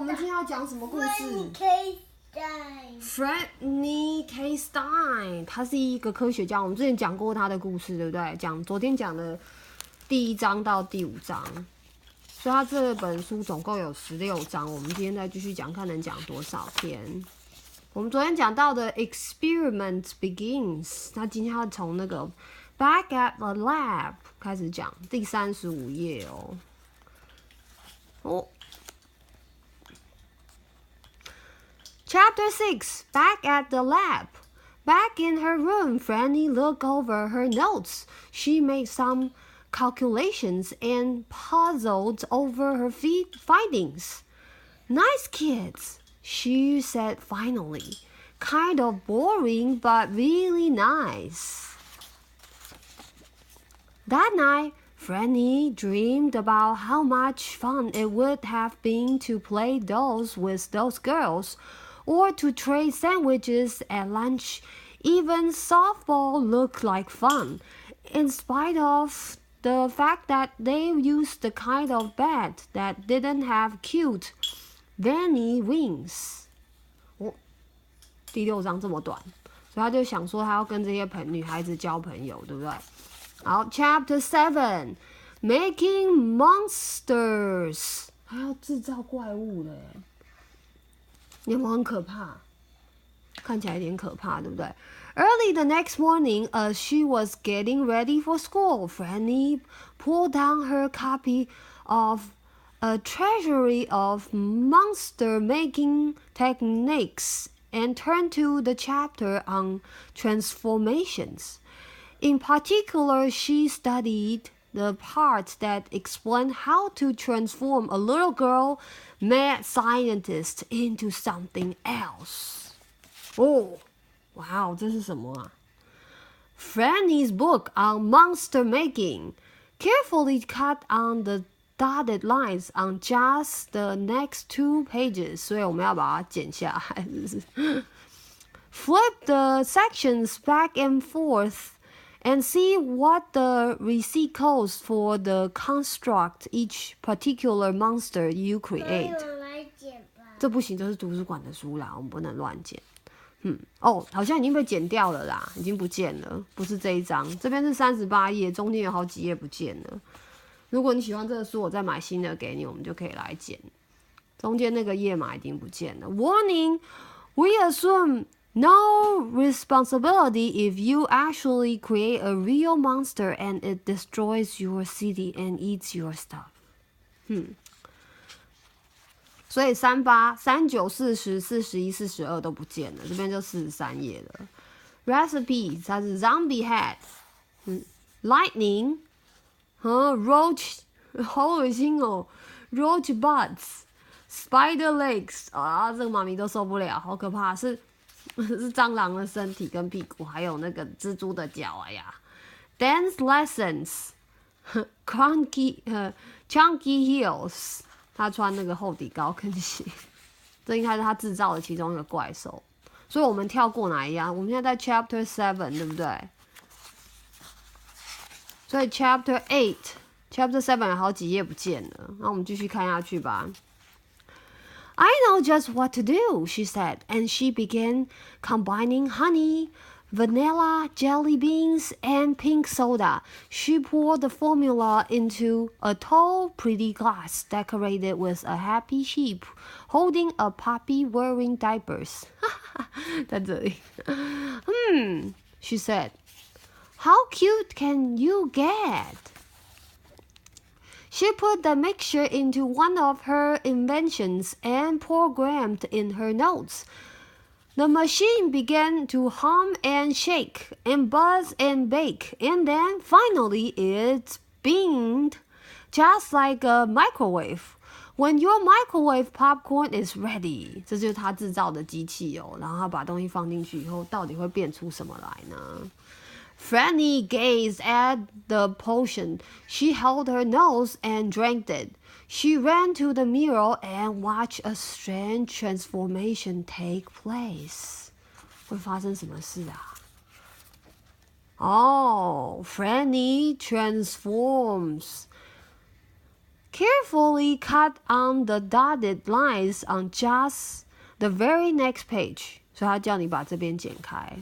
们今天要讲什么故事 Franny K Stein， 他是一个科学家，我们之前讲过他的故事，对不对？昨天讲的第1章到第5章，所以他这本书总共有16章。我们今天再继续讲，看能讲多少天。我们昨天讲到的 Experiment Begins， 他今天要从那个 Back at the Lab 开始讲，第35页哦。Chapter 6, Back at the Lab. Back in her room, Franny looked over her notes. She made some calculations and puzzled over her findings. Nice kids, she said finally. Kind of boring, but really nice. That night, Franny dreamed about how much fun it would have been to play dolls with those girls, or to trade sandwiches at lunch. Even softball looked like fun, in spite of the fact that they used the kind of bat that didn't have cute, veiny wings. 第6章这么短，所以他就想说他要跟这些女孩子交朋友，对不对？好 ，Chapter 7, Making Monsters， 还要制造怪物的耶。有没有很可怕？看起来有点可怕，对不对？ Early the next morning, as she was getting ready for school, Franny pulled down her copy of A Treasury of Monster-Making Techniques and turned to the chapter on transformations. In particular, she studied the part that explained how to transform a little girl mad scientist into something else. Oh, wow, 这是什么啊？ Franny's book on monster making, carefully cut on the dotted lines on just the next 2 pages. 所以我们要把它剪下来，是不是？ Flip the sections back and forth.And see what the receipt codes for the construct each particular monster you create. 这不行，这是图书馆的书啦，我们不能乱剪。好像已经被剪掉了啦，已经不见了，不是这一章。这边是38页，中间有好几页不见了。如果你喜欢这个书，我再买新的给你，我们就可以来剪。中间那个页码已经不见了。Warning: We assume.No responsibility if you actually create a real monster and it destroys your city and eats your stuff. 所以38、39、40、41、42都不见了，这边就43页了。Recipe 它是 Zombie Head, Lightning, Roach 好恶心哦 ，Roach Butts, Spider Legs 啊，这个妈咪都受不了，好可怕，是蟑螂的身体跟屁股，还有那个蜘蛛的脚。哎呀 ，Dance lessons, Chunky heels， 他穿那个厚底高跟鞋，这应该是他制造的其中一个怪兽。所以我们跳过哪一样？我们现在在 Chapter 7， 对不对？所以 Chapter 8、Chapter 7有好几页不见了，那我们继续看下去吧。I know just what to do, she said, and she began combining honey, vanilla, jelly beans, and pink soda. She poured the formula into a tall, pretty glass decorated with a happy sheep holding a puppy wearing diapers. 在这里she said, How cute can you get?She put the mixture into one of her inventions and programmed in her notes. The machine began to hum and shake and buzz and bake, and then finally it beamed just like a microwave. When your microwave popcorn is ready. 这就是他制造的机器哦，然后他把东西放进去以后，到底会变出什么来呢？Franny gazed at the potion. She held her nose and drank it. She ran to the mirror and watched a strange transformation take place. 会发生什么事啊？Franny transforms. carefully cut on the dotted lines on just the very next page. 所以他叫你把这边剪开。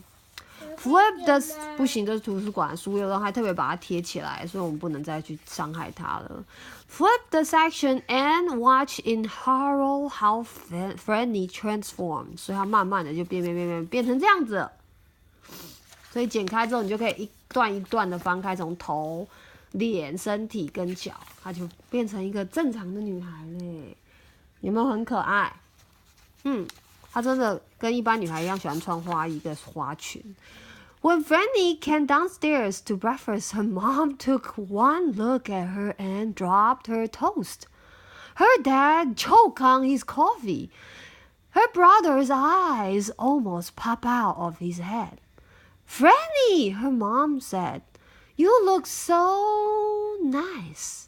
Flip the 不行，这是图书馆书，有人还特别把它贴起来，所以我们不能再去伤害它了。Flip the section and watch in horror how Franny transformed. 所以它慢慢的就变成这样子。所以剪开之后，你就可以一段一段的翻开，从头、脸、身体跟脚，它就变成一个正常的女孩嘞。有没有很可爱？她真的跟一般女孩一样，喜欢穿花衣跟花裙。When Franny came downstairs to breakfast, her mom took one look at her and dropped her toast. Her dad choked on his coffee. Her brother's eyes almost popped out of his head. Franny, her mom said, "You look so nice."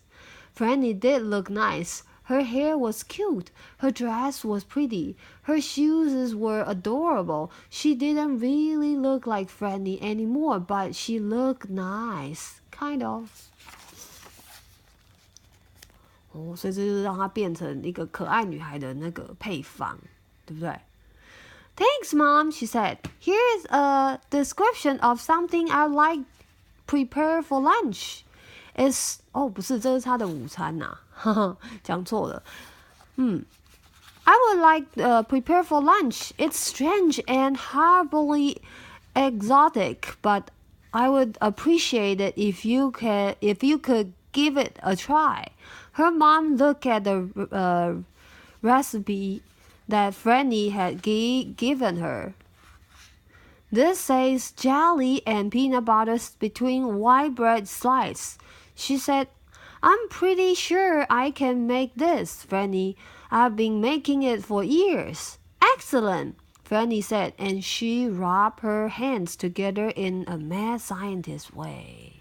Franny did look nice. Her hair was cute. Her dress was pretty. Her shoes were adorable. She didn't really look like Franny anymore, but she looked nice, kind of. 所以这就是让她变成一个可爱女孩的那个配方，对不对？Thanks, Mom, she said. Here's a description of something I'd like prepare for lunch. It's 不是，这是她的午餐呐、讲错了。I would like prepare for lunch. It's strange and horribly exotic, but I would appreciate it if you could give it a try. Her mom looked at the recipe that Franny had given her. This says jelly and peanut butter between white bread slices. She said, "I'm pretty sure I can make this, Franny. I've been making it for years." "Excellent," Franny said, and she rubbed her hands together in a mad scientist way.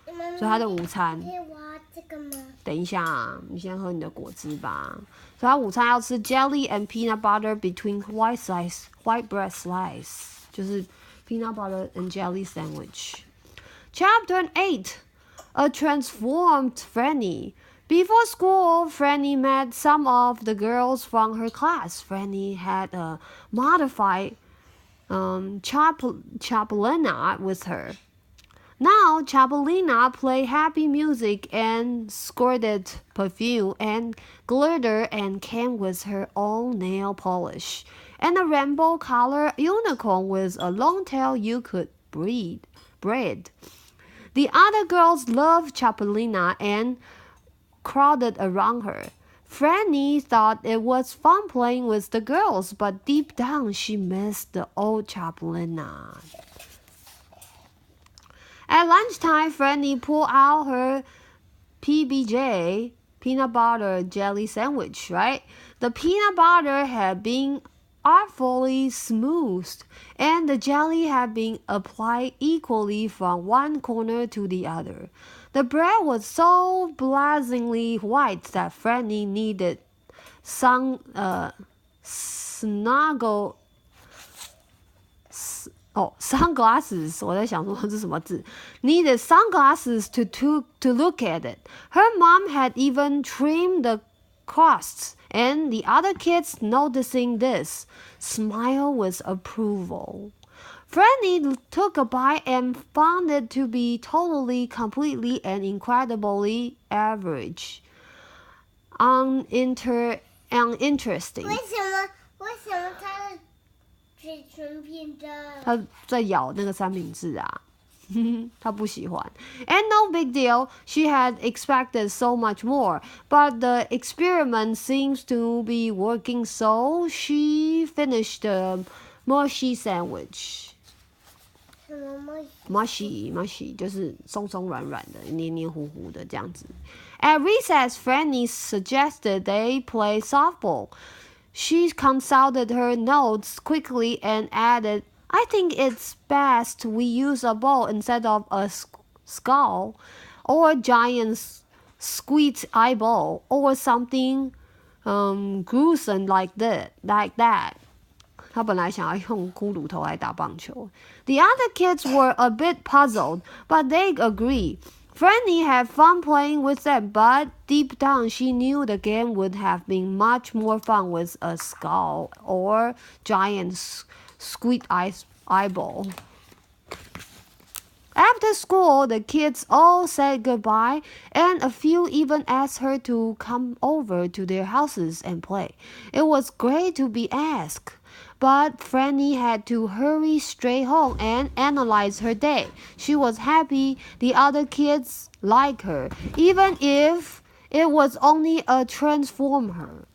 所以她的午餐。可以挖这个吗？等一下啊，你先喝你的果汁吧。所以她午餐要吃 jelly and peanut butter between white bread slice， 就是 peanut butter and jelly sandwich. Chapter 8. A transformed Franny. Before school, Franny met some of the girls from her class. Franny had a modified Chapelina with her. Now, Chapelina played happy music and squirted perfume and glitter and came with her own nail polish and a rainbow-colored unicorn with a long tail you could braid. The other girls loved Chapelina and crowded around her. Franny thought it was fun playing with the girls, but deep down she missed the old Chapelina. At lunchtime, Franny pulled out her PBJ, peanut butter jelly sandwich, right? The peanut butter had been artfully smoothed, and the jelly had been applied equally from one corner to the other. The bread was so blazingly white that Franny needed sunglasses. 我在想说这是什么字 Needed sunglasses to look at it. Her mom had even trimmed the crusts, and the other kids, noticing this, smiled with approval. Franny took a bite and found it to be totally, completely, and incredibly average. Uninteresting. 为什么它的嘴唇变的？他在咬那个三明治啊。他不喜欢。And no big deal, she had expected so much more, but the experiment seems to be working, so she finished the mushy sandwich. 什么 mushy 就是松松软软的，黏黏糊糊的这样子。At recess, Franny suggested they play softball. She consulted her notes quickly and added, "I think it's best we use a ball instead of a skull, or a giant squid eyeball, or something gruesome like that." 他本来想要用骷髅头来打棒球。The other kids were a bit puzzled, but they agreed. Franny had fun playing with them, but deep down she knew the game would have been much more fun with a skull or giant squid eyeball. After school, the kids all said goodbye, and a few even asked her to come over to their houses and play. It was great to be asked, but Franny had to hurry straight home and analyze her day. She was happy the other kids liked her, even if it was only a transformer.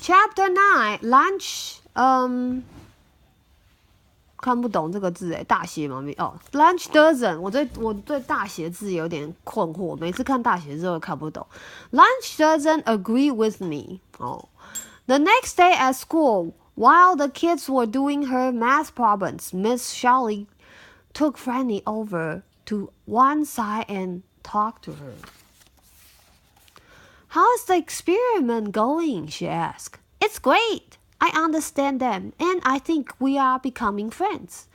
Chapter 9, Lunch, 看不懂这个字诶，大写吗？哦 ，lunch doesn't， 我对大写字有点困惑，每次看大写字都看不懂。Lunch doesn't agree with me. Oh, the next day at school, while the kids were doing her math problems, Miss Shelley took Franny over to one side and talked to her. How's the experiment going? She asked. It's great. I understand them, and I think we are becoming friends.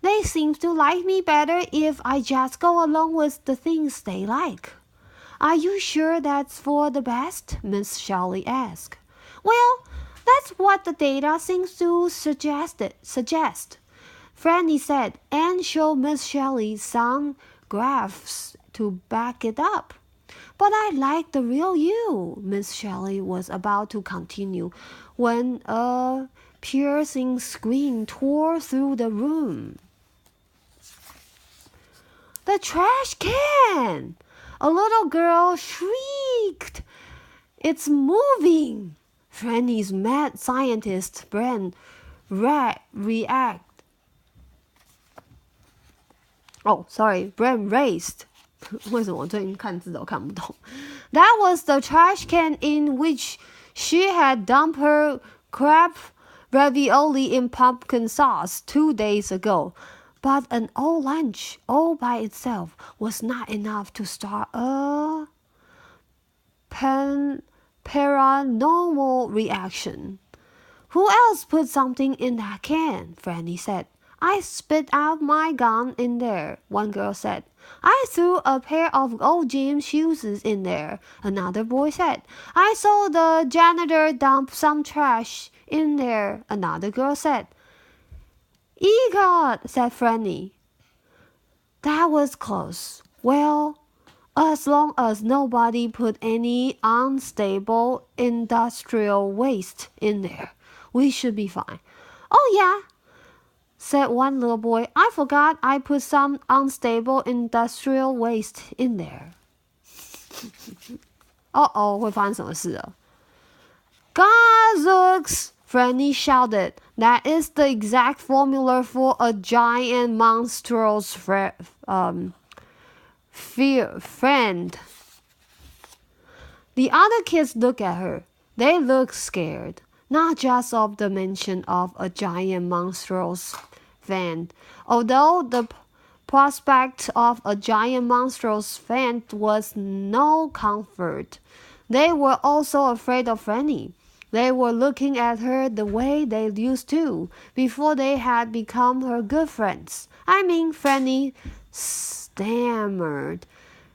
They seem to like me better if I just go along with the things they like. Are you sure that's for the best? Miss Shelley asked. Well, that's what the data seems to suggest, Franny said, and showed Miss Shelley some graphs to back it up. But I like the real you, Miss Shelley was about to continue when a piercing scream tore through the room. The trash can! A little girl shrieked. It's moving! Franny's mad scientist brain brain raced. 为什么我最近看字都看不懂？ That was the trash can in which she had dumped her crab ravioli in pumpkin sauce 2 days ago. But an old lunch all by itself was not enough to start a paranormal reaction. Who else put something in that can? Franny said. I spit out my gun in there, one girl said. I threw a pair of old gym shoes in there, another boy said. I saw the janitor dump some trash in there, another girl said. Egad, said Franny. That was close. Well, as long as nobody put any unstable industrial waste in there, we should be fine. Oh yeah, said one little boy. I forgot I put some unstable industrial waste in there. Uh-oh, 会发生什么事了？ Gazooks! Franny shouted. That is the exact formula for a giant monstrous friend. The other kids looked at her. They looked scared, not just of the mention of a giant monstrous fan. Although the prospect of a giant monstrous fan was no comfort, they were also afraid of Franny. They were looking at her the way they used to, before they had become her good friends. I mean, Franny stammered.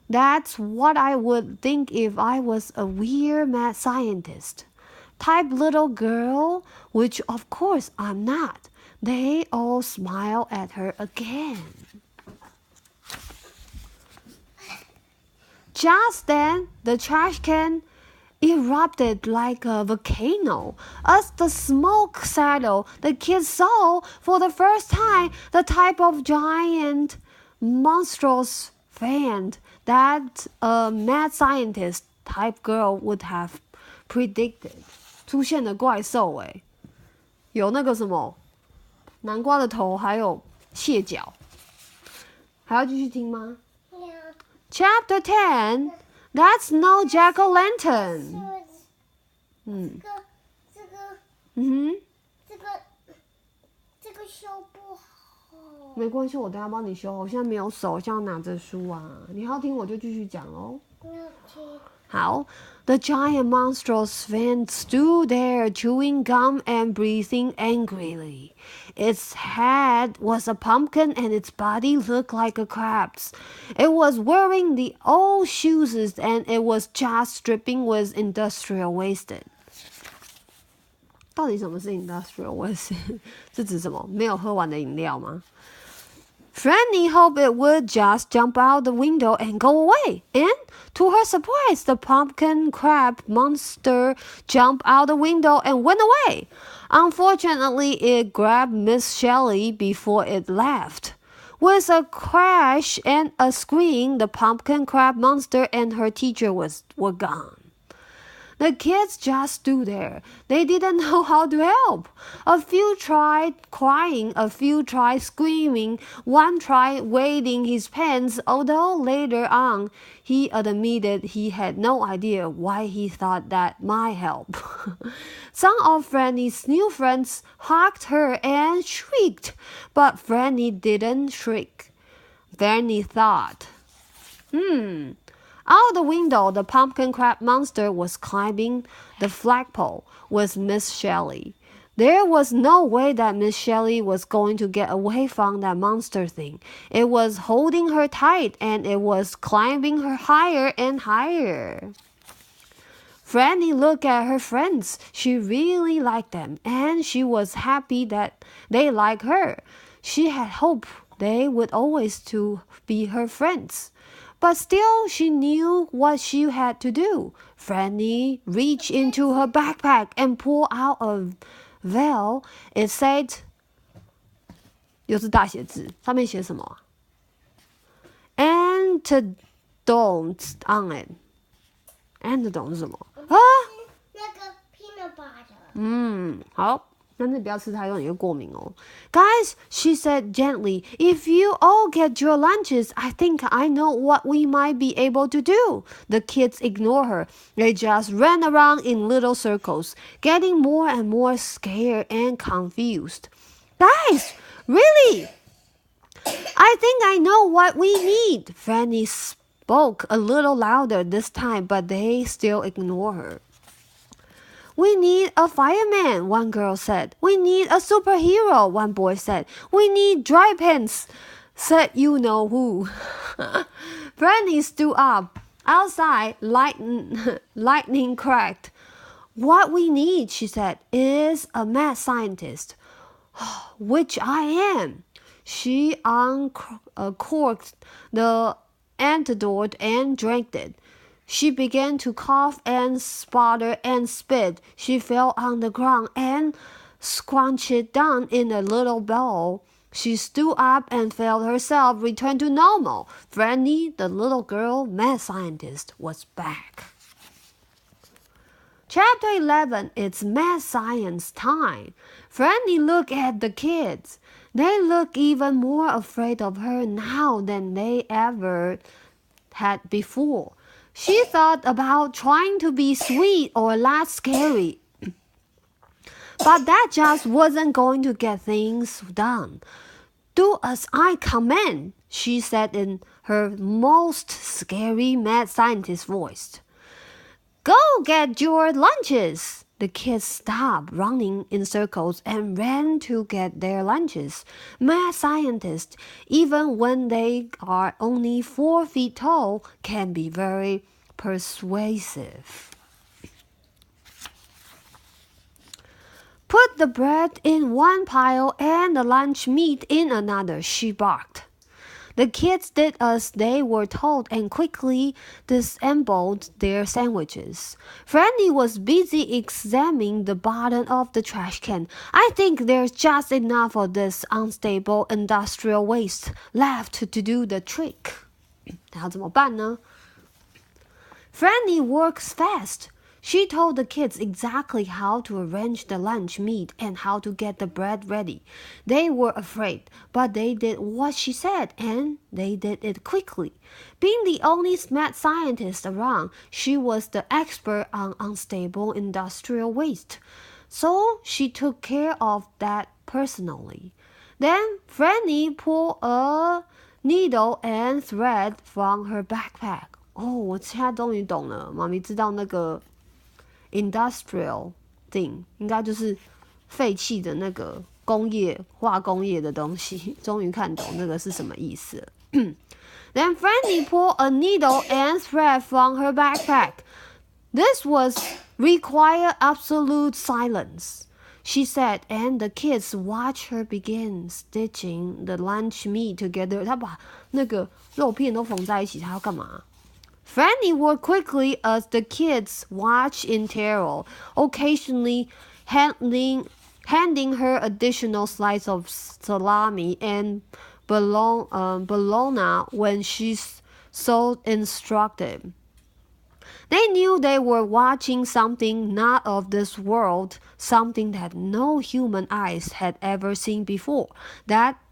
That's what I would think if I was a weird mad scientist type little girl, which of course I'm not. They all smiled at her again. Just then, the trash can erupted like a volcano. As the smoke settled, the kids saw for the first time the type of giant, monstrous fan that a mad scientist type girl would have predicted. 出现了怪兽诶，有那个什么南瓜的头，还有蟹脚，还要继续听吗？ Yeah. Chapter 10. That's no jack-o'-lantern. 这个修不好。没关系，我等下帮你修。我现在没有手，现在拿着书啊。你要听我就继续讲哦。没有听。好。The giant monstrous fin stood there, chewing gum and breathing angrily. Its head was a pumpkin and its body looked like a crab's. It was wearing the old shoes and it was just dripping with industrial waste. 到底什么是 industrial waste? 是指什么？没有喝完的饮料吗？Franny hoped it would just jump out the window and go away. And, to her surprise, the pumpkin crab monster jumped out the window and went away. Unfortunately, it grabbed Miss Shelley before it left. With a crash and a scream, the pumpkin crab monster and her teacher were gone.The kids just stood there. They didn't know how to help. A few tried crying, a few tried screaming, one tried wetting his pants, although later on he admitted he had no idea why he thought that might help. Some of Franny's new friends hugged her and shrieked, but Franny didn't shriek. Franny thought,Out the window, the pumpkin crab monster was climbing the flagpole with Miss Shelley. There was no way that Miss Shelley was going to get away from that monster thing. It was holding her tight and it was climbing her higher and higher. Franny looked at her friends. She really liked them and she was happy that they liked her. She had hoped they would always to be her friends.But still, she knew what she had to do. Franny reached into her backpack and pulled out a veil. It said, 又是大写字，上面写什么 ？Antidote on it. Antidote 是什么啊？那个 peanut butter。好。但是不要吃太多，你会过敏哦。Guys, she said gently, if you all get your lunches, I think I know what we might be able to do. The kids ignored her. They just ran around in little circles, getting more and more scared and confused. Guys, really? I think I know what we need. Franny spoke a little louder this time, but they still ignored her.We need a fireman, one girl said. We need a superhero, one boy said. We need dry pants, said you know who. Franny stood up. Outside, lightning cracked. What we need, she said, is a mad scientist, which I am. She uncorked the antidote and drank it.She began to cough and sputter and spit. She fell on the ground and scrunched down in a little ball. She stood up and felt herself return to normal. Franny, the little girl mad scientist, was back. Chapter 11, it's mad science time. Franny looked at the kids. They looked even more afraid of her now than they ever had before.She thought about trying to be sweet or not scary. But that just wasn't going to get things done. Do as I command, she said in her most scary mad scientist voice. Go get your lunches. The kids stopped running in circles and ran to get their lunches. Mad scientists, even when they are only 4 feet tall, can be very persuasive. Put the bread in one pile and the lunch meat in another, she barked. The kids did as they were told and quickly disassembled their sandwiches. Franny was busy examining the bottom of the trash can. I think there's just enough of this unstable industrial waste left to do the trick. 那怎么办呢？ Franny works fast. She told the kids exactly how to arrange the lunch meat and how to get the bread ready. They were afraid, but they did what she said, and they did it quickly. Being the only smart scientist around, she was the expert on unstable industrial waste. So she took care of that personally. Then Franny pulled a needle and thread from her backpack. 我现在终于懂了，妈咪知道那个 industrial thing 应该就是废弃的那个化工业的东西，终于看懂那个是什么意思了。Then Franny pulled a needle and thread from her backpack. This was require absolute silence, she said, and the kids watched her begin stitching the lunch meat together. 她把那个肉片都缝在一起，她要干嘛？Franny worked quickly as the kids watched in terror, occasionally handing her additional slice of salami and bologna when she's so instructed. They knew they were watching something not of this world, something that no human eyes had ever seen before.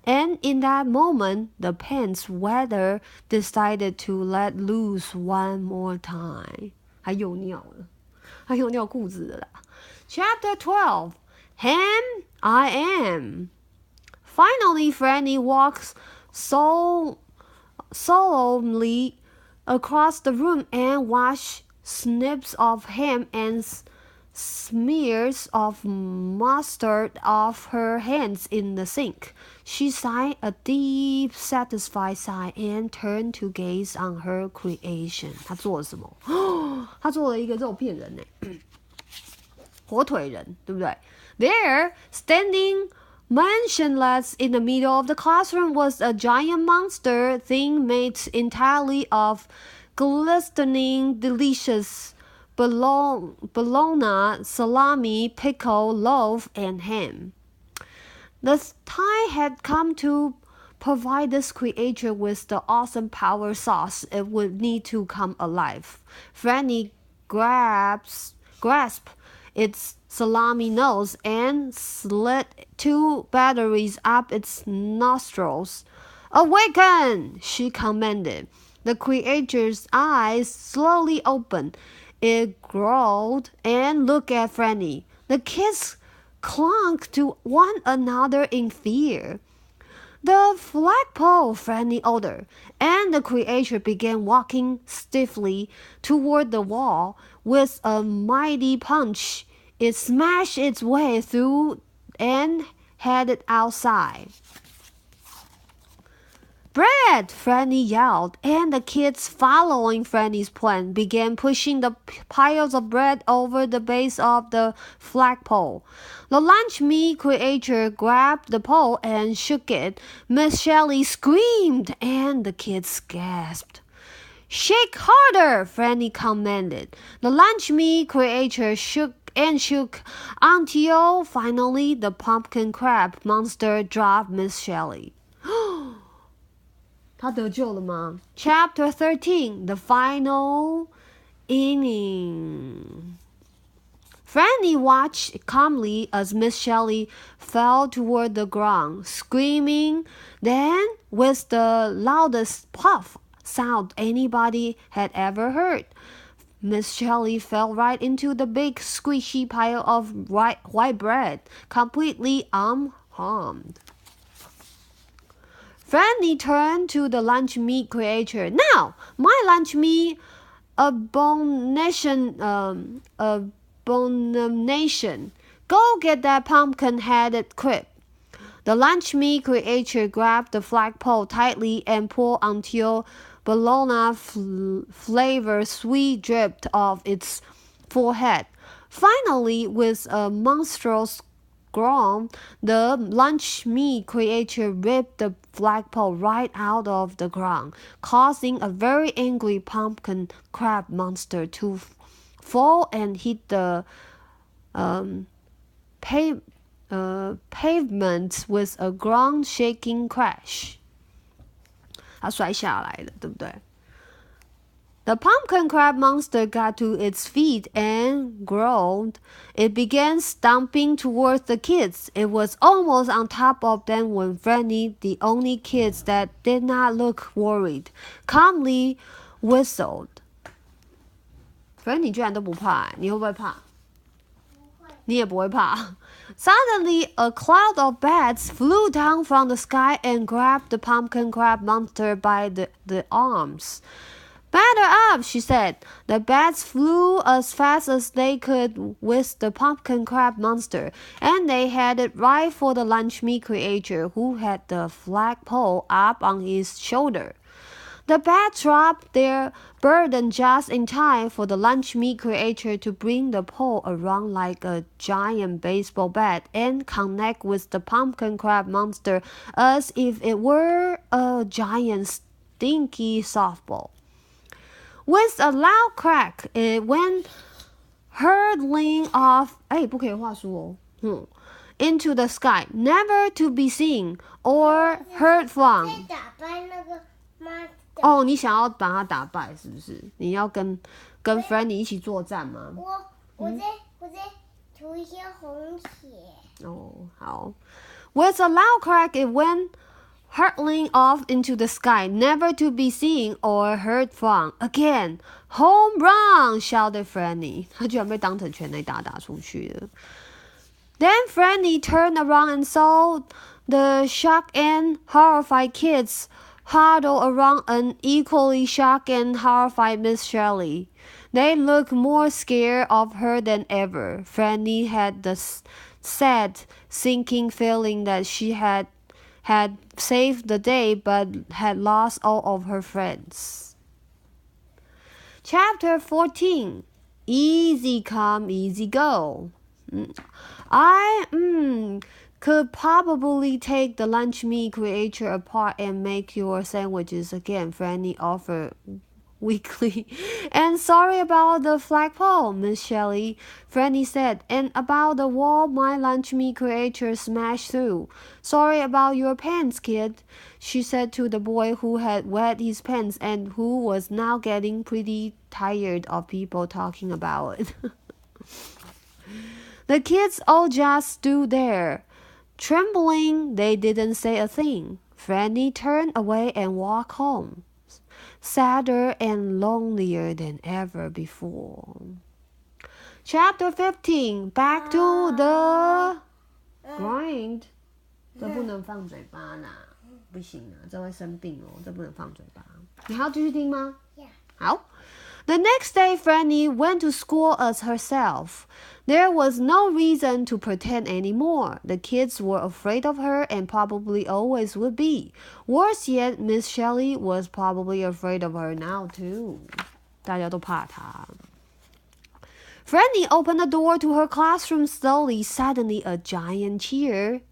And in that moment, the pants weather decided to let loose one more time. 还有尿了，还有尿裤子了啦。Chapter 12. Ham I am. Finally, Franny walks solemnly across the room and washed snips of ham and smears of mustard off her hands in the sink. She sighed a deep, satisfied sigh and turned to gaze on her creation. 她做了什么？她做了一个肉片人耶，火腿人，对不对？ There, standing motionless in the middle of the classroom, was a giant monster thing made entirely of glistening, delicious bologna, salami, pickle, loaf, and ham. The time had come to provide this creature with the awesome power sauce it would need to come alive. Franny grasped its salami nose and slid 2 batteries up its nostrils. "Awaken!" she commanded. The creature's eyes slowly opened. It growled and looked at Franny. The kids clung to one another in fear. "The flagpole," Franny ordered, and the creature began walking stiffly toward the wall. With a mighty punch, it smashed its way through and headed outside. "Bread!" Franny yelled, and the kids, following Franny's plan, began pushing the piles of bread over the base of the flagpole. The lunch meat creature grabbed the pole and shook it. Miss Shelley screamed, and the kids gasped. "Shake harder!" Franny commanded. The lunch meat creature shook until finally the pumpkin crab monster dropped Miss Shelley. 他得救了吗？ Chapter 13. The Final Inning. Franny watched calmly as Miss Shelley fell toward the ground, screaming. Then, with the loudest puff sound anybody had ever heard, Miss Shelley fell right into the big squishy pile of white bread, completely unharmed. Franny turned to the lunch meat creature. "Now, my lunch meat abomination. Go get that pumpkin-headed quip." The lunch meat creature grabbed the flagpole tightly and pulled until bologna flavor sweet dripped off its forehead. Finally, with a monstrous groan, the lunch meat creature ripped the flagpole right out of the ground, causing a very angry pumpkin crab monster to fall and hit the pavement with a ground-shaking crash. 它摔下来了，对不对？ The pumpkin crab monster got to its feet and growled. It began stomping towards the kids. It was almost on top of them when Franny, the only kid that did not look worried, calmly whistled. Franny 居然都不怕，你会不会怕？你也不会怕。Suddenly, a cloud of bats flew down from the sky and grabbed the pumpkin crab monster by the arms. Batter up, she said. The bats flew as fast as they could with the pumpkin crab monster, and they headed right for the lunch meat creature who had the flagpole up on his shoulder. The bats dropped their burden just in time for the lunch meat creature to bring the pole around like a giant baseball bat and connect with the pumpkin crab monster as if it were a giant stinky softball. With a loud crack, it went hurtling off. 不可以画书哦。into the sky, never to be seen or heard from. 打败那个妈的。哦，你想要把它打败是不是？你要跟 Franny 一起作战吗？我在涂一些红血。哦，好。With a loud crack, it went hurtling off into the sky, never to be seen or heard from. Again, home run! Shouted Franny. 他居然被当成全垒打打出去了。Then Franny turned around and saw the shocked and horrified kids huddle around an equally shocked and horrified Miss Shirley. They looked more scared of her than ever. Franny had the sad, sinking feeling that she had saved the day but had lost all of her friends. Chapter 14. Easy come, easy go. I could probably take the lunch meat creature apart and make your sandwiches again, Franny offered weakly. And sorry about the flagpole, Miss Shelley, Franny said. And about the wall my lunch meat creature smashed through. Sorry about your pants, kid, she said to the boy who had wet his pants and who was now getting pretty tired of people talking about it. The kids all just stood there. Trembling, they didn't say a thing. Franny turned away and walked home, sadder and lonelier than ever before. Chapter 15. Back to the grind. 这不能放嘴巴啦，不行啊，这会生病哦，这不能放嘴巴。你还要继续听吗？ Yeah. 好。The next day, Franny went to school as herself. There was no reason to pretend anymore. The kids were afraid of her and probably always would be. Worse yet, Miss Shelley was probably afraid of her now too. 大家都怕她。Franny opened the door to her classroom slowly. Suddenly, a giant cheer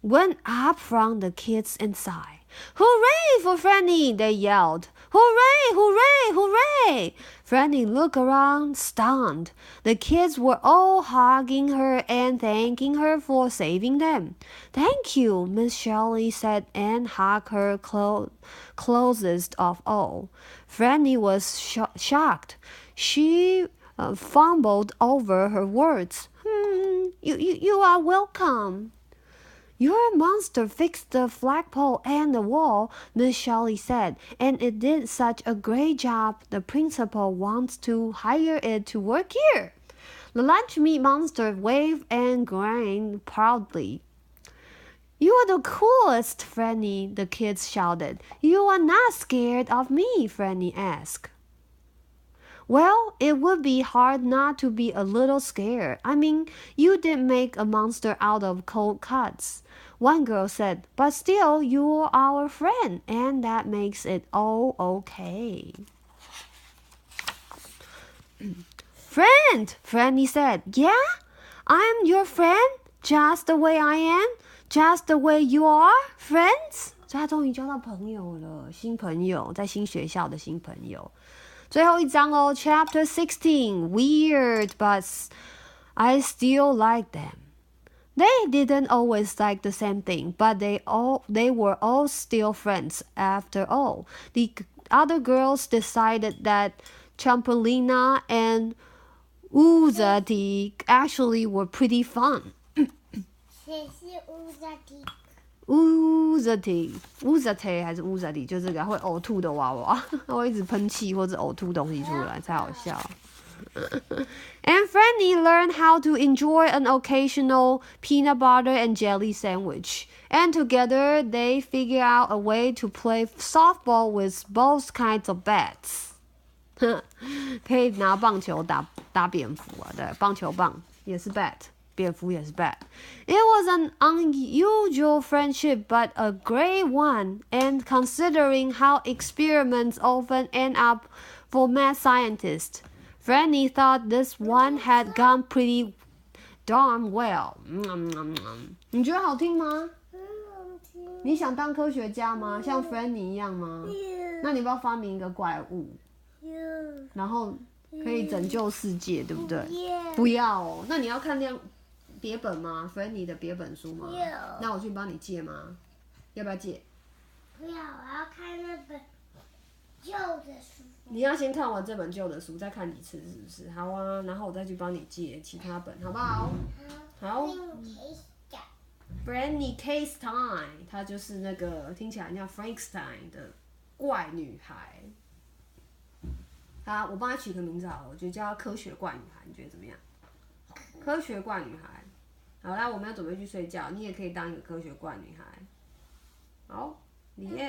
went up from the kids inside. Hooray for Franny! They yelled. Hooray! Hooray! Hooray! Franny looked around, stunned. The kids were all hugging her and thanking her for saving them. Thank you, Miss Shirley said and hugged her closest of all. Franny was shocked. She fumbled over her words. You are welcome. Your monster fixed the flagpole and the wall, Miss Shelley said, and it did such a great job the principal wants to hire it to work here. The lunch meat monster waved and grinned proudly. You are the coolest, Franny, the kids shouted. You are not scared of me, Franny asked. Well, it would be hard not to be a little scared. I mean, you did make a monster out of cold cuts. One girl said, but still, you're our friend, and that makes it all okay. Friend, Franny said. Yeah? I'm your friend? Just the way I am? Just the way you are? Friends? 所以他终于交到朋友了，新朋友，在新学校的新朋友。最后一章哦 Chapter 16. Weird, but I still like them. They didn't always like the same thing, but they were all still friends after all. The other girls decided that Champolina and Uzati actually were pretty fun. 谁是乌萨蒂？Uzati 还是 Uzati 就这个会呕吐的娃娃，它会一直喷气或者呕吐东西出来，才好笑。And Franny learned how to enjoy an occasional peanut butter and jelly sandwich. And together, they figured out a way to play softball with both kinds of bats. 可以拿棒球打蝙蝠啊，对，棒球棒也是 bat， 蝙蝠也是 bat。It was an unusual friendship, but a great one. And considering how experiments often end up for mad scientists, Franny thought this one had gone pretty darn well. 你觉得好听吗？你想当科学家吗？像 Franny 一样吗？那你要不要发明一个怪物？然后可以拯救世界，对不对？不要哦。那你要看别本吗 ？Franny 的别本书吗？那我去帮你借吗？要不要借？不要，我要看那本旧的书。你要先看完这本旧的书，再看几次，是不是？好啊，然后我再去帮你借其他本，好不好？好。Franny K. Stein， 她就是那个听起来像 Frankenstein 的怪女孩。我帮她取个名字好了，我觉得叫她科学怪女孩，你觉得怎么样？科学怪女孩。好啦，我们要准备去睡觉，你也可以当一个科学怪女孩。好，李烨。